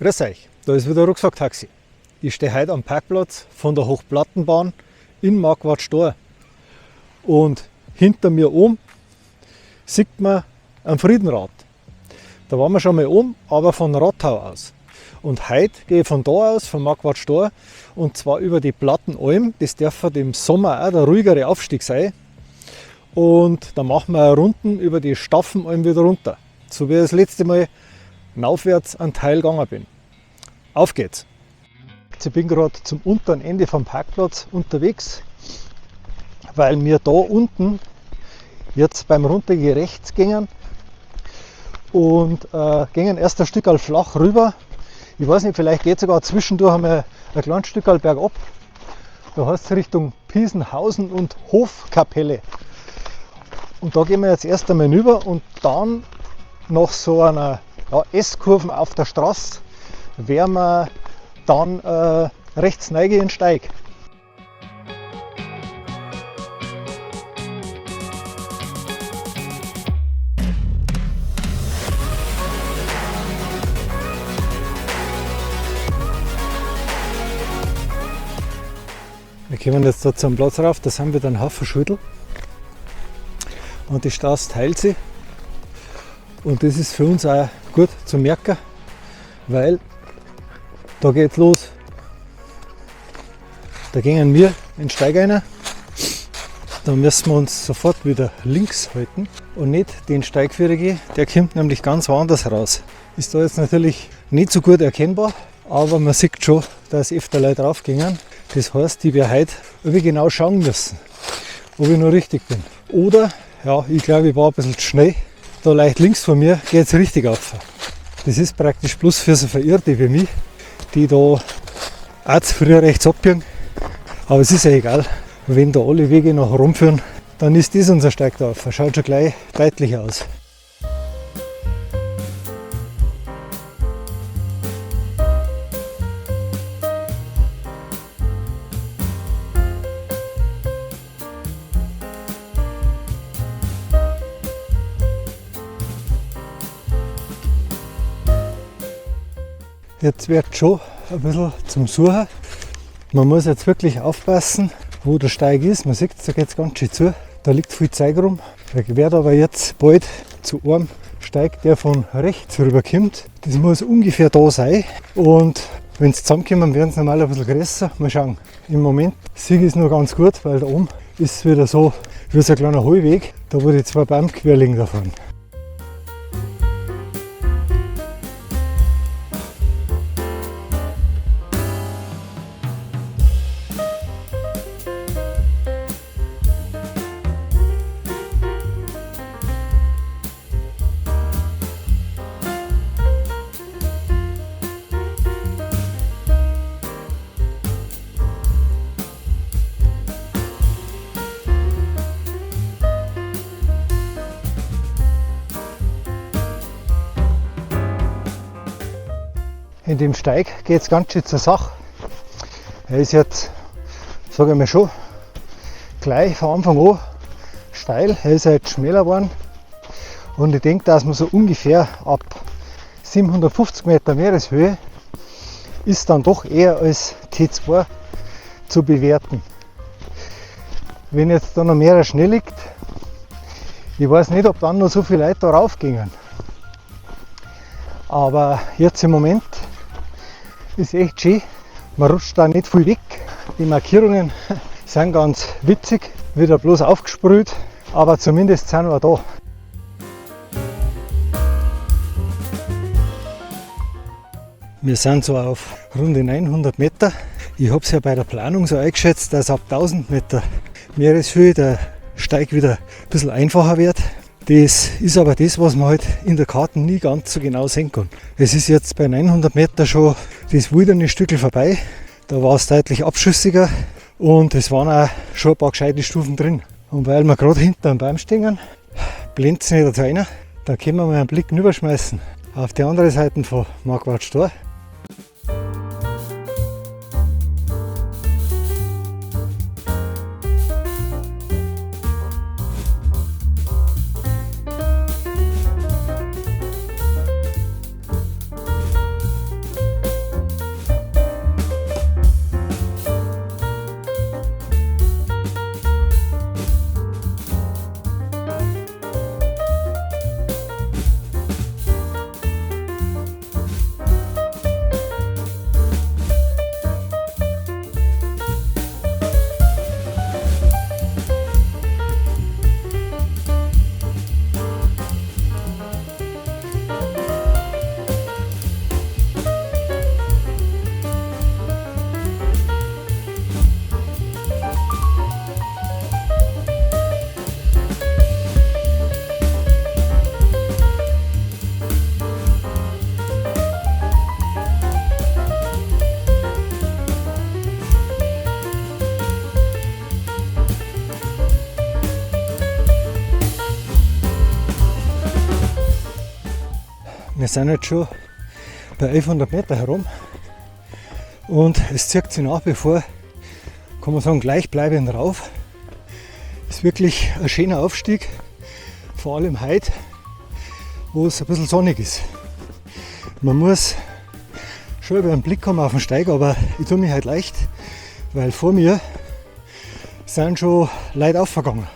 Grüß euch, da ist wieder Rucksack-Taxi. Ich stehe heute am Parkplatz von der Hochplattenbahn in Marquardt-Stor. Und hinter mir oben sieht man ein Friedenrad. Da waren wir schon mal oben, aber von Rottau aus. Und heute gehe ich von da aus, von Marquardt-Stor, und zwar über die Plattenalm. Das darf im Sommer auch der ruhigere Aufstieg sein. Und dann machen wir Runden über die Staffenalm wieder runter. So wie ich das letzte Mal aufwärts einen Teil gegangen bin. Auf geht's! Ich bin gerade zum unteren Ende vom Parkplatz unterwegs, weil wir da unten jetzt beim Runtergehen rechts gingen und gingen erst ein Stück flach rüber. Ich weiß nicht, vielleicht geht sogar zwischendurch einmal ein kleines Stück bergab. Da heißt es Richtung Piesenhausen und Hofkapelle. Und da gehen wir jetzt erst einmal rüber und dann nach so einer S-Kurven auf der Straße werden wir dann rechts reingehen in den Steig. Wir kommen jetzt da zum Platz rauf, da sind wieder ein Haufen Schüttel und die Straße teilt sich. Und das ist für uns auch gut zu merken, weil da geht's los. Da gehen wir in den Steig rein. Da müssen wir uns sofort wieder links halten und nicht den Steigführer gehen. Der kommt nämlich ganz woanders raus. Ist da jetzt natürlich nicht so gut erkennbar, aber man sieht schon, dass öfter Leute draufgehen. Das heißt, ich werde heute genau schauen müssen, ob ich noch richtig bin. Oder, ja, ich glaube, ich war ein bisschen zu schnell. Da leicht links von mir geht es richtig auf. Das ist praktisch bloß für so Verirrte wie mich, die da auch zu früh rechts abbiegen. Aber es ist ja egal, wenn da alle Wege nach Rom führen, dann ist das unser Steig da auf. Schaut schon gleich deutlich aus. Jetzt wird schon ein bisschen zum Suchen. Man muss jetzt wirklich aufpassen, wo der Steig ist. Man sieht, da geht es ganz schön zu. Da liegt viel Zeug rum. Ich werde aber jetzt bald zu einem Steig, der von rechts rüberkommt. Das muss ungefähr da sein. Und wenn es zusammenkommen, werden es normal ein bisschen größer. Mal schauen. Im Moment sehe ich es nur ganz gut, weil da oben ist es wieder so wie so ein kleiner Hohlweg, da wo die zwei Bäume quer liegen davon. In dem Steig geht es ganz schön zur Sache. Er ist jetzt, sage ich mal schon, gleich von Anfang an steil. Er ist jetzt schmäler geworden. Und ich denke, dass man so ungefähr ab 750 Meter Meereshöhe ist dann doch eher als T2 zu bewerten. Wenn jetzt da noch mehr Schnee liegt, ich weiß nicht, ob dann noch so viele Leute da raufgingen. Aber jetzt im Moment ist echt schön. Man rutscht da nicht viel weg. Die Markierungen sind ganz witzig, wieder bloß aufgesprüht, aber zumindest sind wir da. Wir sind so auf rund 900 Meter. Ich habe es ja bei der Planung so eingeschätzt, dass ab 1000 Meter Meereshöhe der Steig wieder ein bisschen einfacher wird. Das ist aber das, was man halt in der Karte nie ganz so genau sehen kann. Es ist jetzt bei 900 Meter schon das wilderne Stückel vorbei. Da war es deutlich abschüssiger und es waren auch schon ein paar gescheite Stufen drin. Und weil wir gerade hinter einem Baum stehen, blendet es nicht rein, dann können wir mal einen Blick rüberschmeißen auf die andere Seite von Marquardt-Stor. Wir sind jetzt schon bei 1100 Meter herum und es zieht sich nach wie vor, kann man sagen, gleichbleibend rauf. Ist wirklich ein schöner Aufstieg, vor allem heute, wo es ein bisschen sonnig ist. Man muss schon über einen Blick haben auf den Steig, aber ich tue mich halt leicht, weil vor mir sind schon Leute aufgegangen.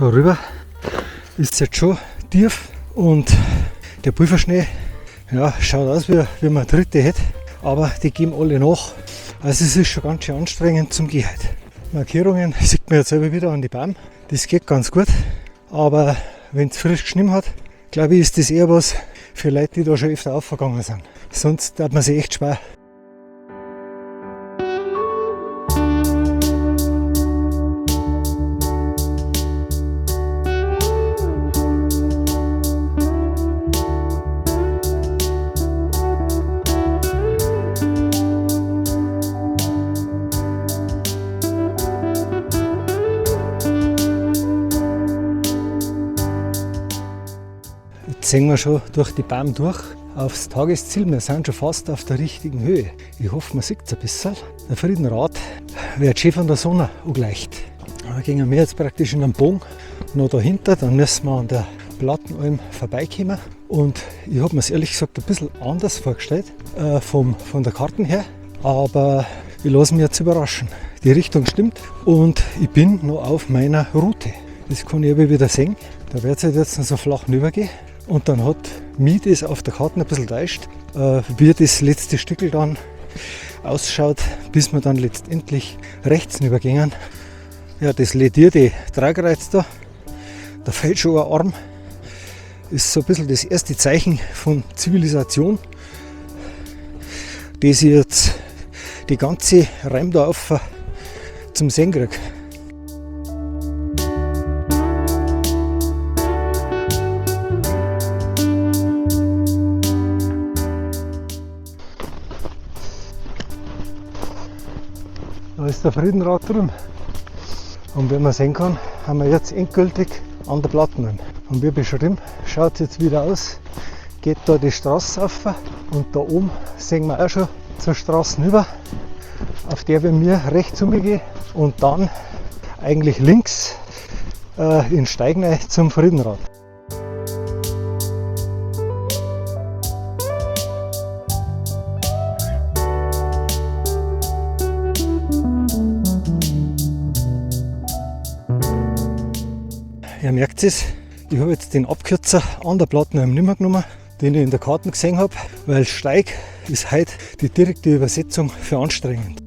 Darüber ist es jetzt schon tief und der Pulverschnee, ja, schaut aus, wie man Dritte hätte, aber die geben alle nach. Also es ist schon ganz schön anstrengend zum Gehen. Markierungen sieht man jetzt selber wieder an die Baum. Das geht ganz gut, aber wenn es frisch geschnitten hat, glaube ich, ist das eher was für Leute, die da schon öfter aufgegangen sind. Sonst darf man sich echt schwer. Jetzt sehen wir schon durch die Baum durch aufs Tagesziel. Wir sind schon fast auf der richtigen Höhe. Ich hoffe, man sieht es ein bisschen. Der Friedenrad wird schön von der Sonne angeleicht. Da gehen wir jetzt praktisch in den Bogen noch dahinter. Dann müssen wir an der Plattenalm vorbeikommen. Und ich habe mir es ehrlich gesagt ein bisschen anders vorgestellt von der Karte her. Aber ich lasse mich jetzt überraschen. Die Richtung stimmt und ich bin noch auf meiner Route. Das kann ich aber wieder sehen. Da wird es jetzt noch so flach rübergehen. Und dann hat mich das auf der Karte ein bisschen täuscht, wie das letzte Stückel dann ausschaut, bis wir dann letztendlich rechts rübergehen. Ja, das ledierte Tragreiz da fällt schon ein Arm. Ist so ein bisschen das erste Zeichen von Zivilisation, das ich jetzt die ganze Reim da auf zum Sehen kriege. Da ist der Friedenrad drin. Und wie man sehen kann, haben wir jetzt endgültig an der Plattenalm. Und wie beschrieben, schaut es jetzt wieder aus. Geht da die Straße auf und da oben sehen wir auch schon zur Straße rüber, auf der wir rechts umgehen und dann eigentlich links in Steignei zum Friedenrad. Ihr merkt es, ich habe jetzt den Abkürzer an der Plattenalm nicht mehr genommen, den ich in der Karte gesehen habe, weil Steig ist heute die direkte Übersetzung für anstrengend.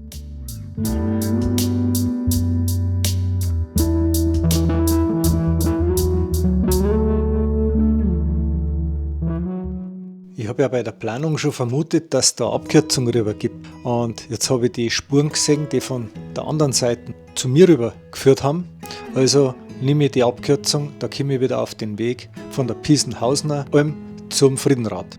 Ich habe ja bei der Planung schon vermutet, dass es da Abkürzung rüber gibt. Und jetzt habe ich die Spuren gesehen, die von der anderen Seite zu mir rüber geführt haben. Also nehme ich die Abkürzung, da komme ich wieder auf den Weg von der Piesenhausener Alm zum Friedenrad.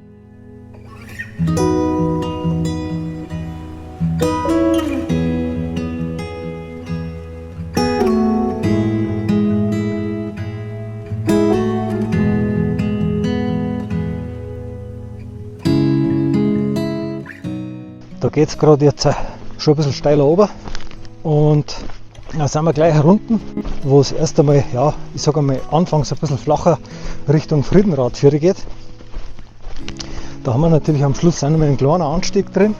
Da geht es gerade jetzt schon ein bisschen steiler runter und Da sind wir gleich herunten, wo es erst einmal, ja, ich sage einmal, anfangs ein bisschen flacher Richtung Friedenradführer geht. Da haben wir natürlich am Schluss auch noch mal einen kleinen Anstieg drin.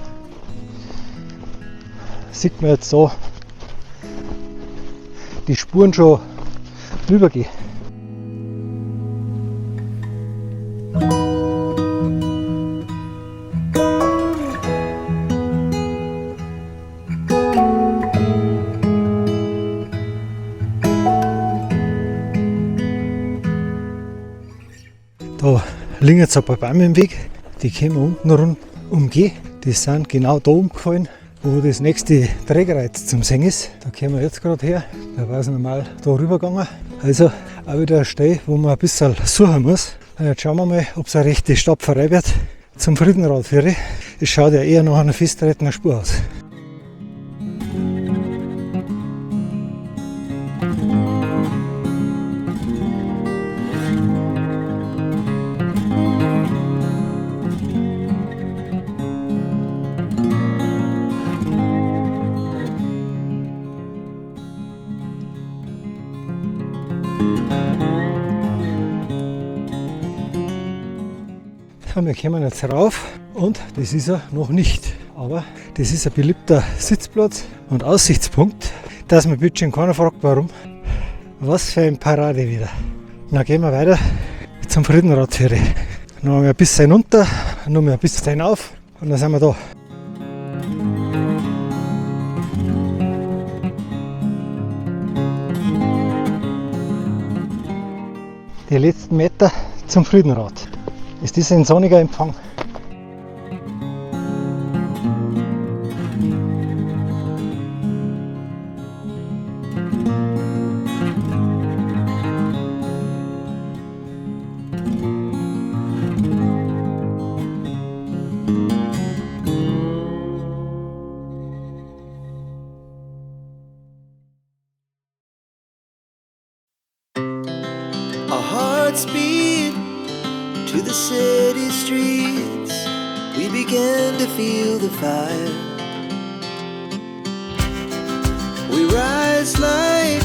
Sieht man jetzt so die Spuren schon rübergehen. Da liegen jetzt ein paar Bäume im Weg, die können wir unten rund umgehen. Die sind genau da umgefallen, wo das nächste Trägerreiz zum Singen ist. Da kommen wir jetzt gerade her. Da war es normal da rübergegangen. Also auch wieder ein Stelle, wo man ein bisschen suchen muss. Und jetzt schauen wir mal, ob es eine rechte Stapferei wird zum Friedenradführer. Es schaut ja eher nach einer festgetretenen Spur aus. Wir kommen jetzt rauf und das ist er noch nicht. Aber das ist ein beliebter Sitzplatz und Aussichtspunkt, dass man bitte schon keiner fragt, warum. Was für ein Parade wieder. Dann gehen wir weiter zum Friedenradführer. Noch ein bisschen runter, noch ein bisschen auf und dann sind wir da. Die letzten Meter zum Friedenrad. Ist das ein sonniger Empfang? Our hearts beat to the city streets. We began to feel the fire. We rise like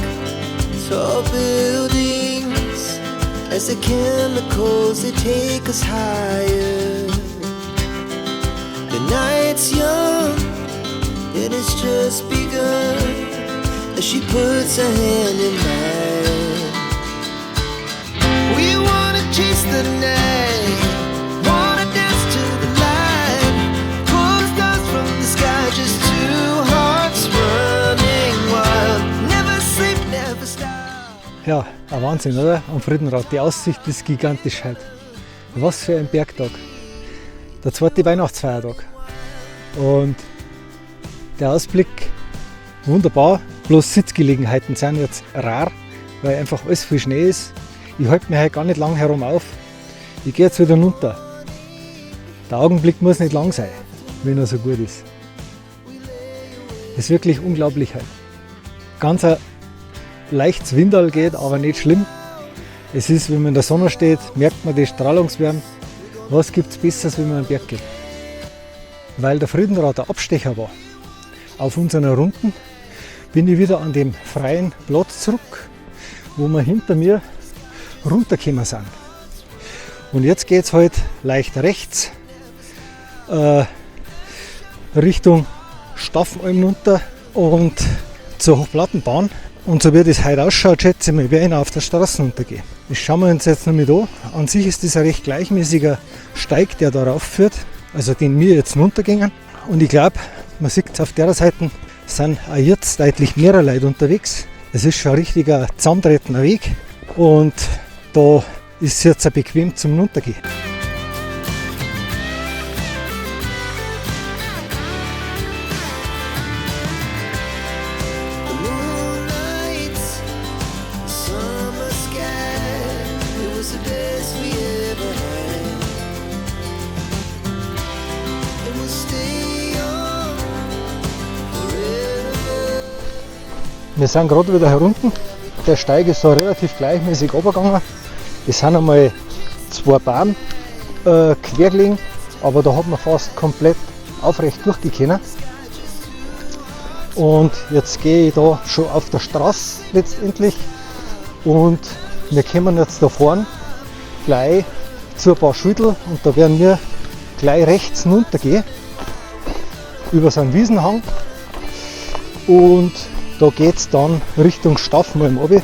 tall buildings as the chemicals, they take us higher. The night's young, it has just begun as she puts her hand in mine. We wanna chase the night, wanna dance to the light, pull the stars from the sky, just two hearts running wild. Never sleep, never stop. Ja, ein Wahnsinn, oder? Am Friedenrad. Die Aussicht ist gigantisch heute. Was für ein Bergtag. Der zweite Weihnachtsfeiertag. Und der Ausblick wunderbar. Bloß Sitzgelegenheiten sind jetzt rar, weil einfach alles viel Schnee ist. Ich halte mich heute gar nicht lang herum auf. Ich gehe jetzt wieder runter. Der Augenblick muss nicht lang sein, wenn er so gut ist. Es ist wirklich unglaublich heute. Ganz ein leichtes Windal geht, aber nicht schlimm. Es ist, wenn man in der Sonne steht, merkt man die Strahlungswärme. Was gibt es Besseres, wenn man am Berg geht? Weil der Friedenrad der Abstecher war, auf unseren Runden, bin ich wieder an dem freien Platz zurück, wo wir hinter mir runtergekommen sind. Und jetzt geht es halt leicht rechts Richtung Staffenalm runter und zur Hochplattenbahn. Und so wie das heute ausschaut, schätze ich mal, werde ich auf der Straße runtergehen. Das schauen wir uns jetzt noch mit an. An sich ist das ein recht gleichmäßiger Steig, der darauf führt, also den wir jetzt runtergehen. Und ich glaube, man sieht es auf der Seite, sind auch jetzt deutlich mehr Leute unterwegs. Es ist schon ein richtiger zusammentretender Weg und da ist es jetzt auch bequem zum Runtergehen. Wir sind gerade wieder herunten. Der Steig ist so relativ gleichmäßig runtergegangen. Es sind einmal zwei Bahnen quer gelegen, aber da hat man fast komplett aufrecht durchgehen können. Und jetzt gehe ich da schon auf der Straße letztendlich und wir kommen jetzt da vorne gleich zu ein paar Schüttel und da werden wir gleich rechts runtergehen über so einen Wiesenhang und da geht es dann Richtung Staffenalm runter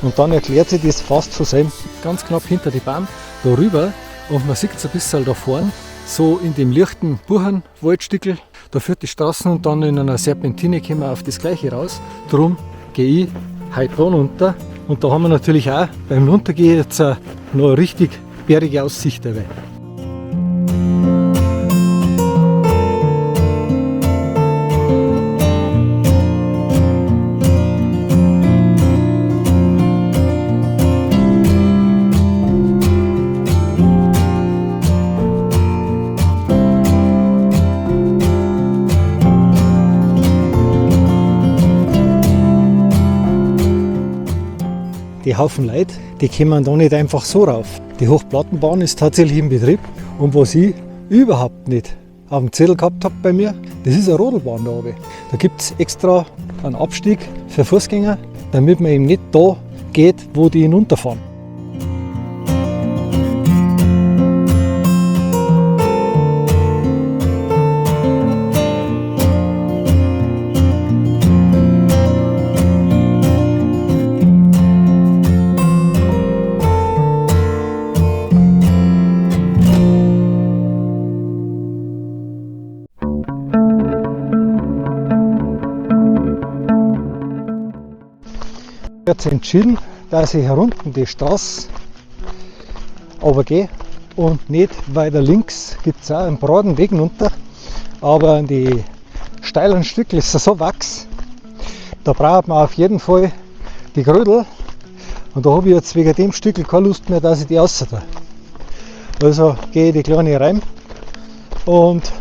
und dann erklärt sich das fast von selbst. Ganz knapp hinter die Baum da rüber und man sieht es ein bisschen da vorne, so in dem leichten Buchenwaldstickel, da führt die Straße und dann in einer Serpentine kommen wir auf das gleiche raus. Darum gehe ich heute da runter und da haben wir natürlich auch beim Runtergehen jetzt noch eine richtig bärige Aussicht dabei. Die Haufen Leute, die kommen da nicht einfach so rauf. Die Hochplattenbahn ist tatsächlich in Betrieb und was ich überhaupt nicht auf dem Zettel gehabt habe bei mir, das ist eine Rodelbahn da oben. Da gibt es extra einen Abstieg für Fußgänger, damit man eben nicht da geht, wo die hinunterfahren. Ich habe jetzt entschieden, dass ich herunter die Straße runtergehe und nicht weiter links gibt es auch einen breiten Weg runter, aber an die steilen Stücke ist es so wachs, da braucht man auf jeden Fall die Grödel und da habe ich jetzt wegen dem Stück keine Lust mehr, dass ich die raus tue. Also gehe ich die kleine rein und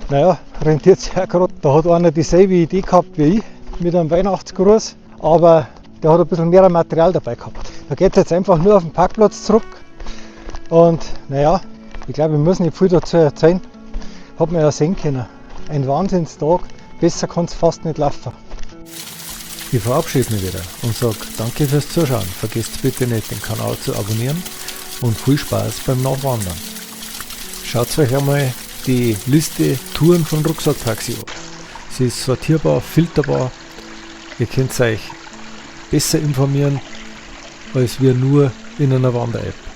naja, rentiert sich auch gerade. Da hat einer dieselbe Idee gehabt wie ich mit einem Weihnachtsgruß, aber der hat ein bisschen mehr Material dabei gehabt. Da geht es jetzt einfach nur auf den Parkplatz zurück und naja, ich glaube, wir müssen nicht viel dazu erzählen. Hat man ja sehen können. Ein Wahnsinnstag, besser kann es fast nicht laufen. Ich verabschiede mich wieder und sage danke fürs Zuschauen. Vergesst bitte nicht, den Kanal zu abonnieren und viel Spaß beim Nachwandern. Schaut euch einmal die Liste Touren von Rucksacttaxi an. Sie ist sortierbar, filterbar. Ihr könnt euch besser informieren als wir nur in einer Wander-App.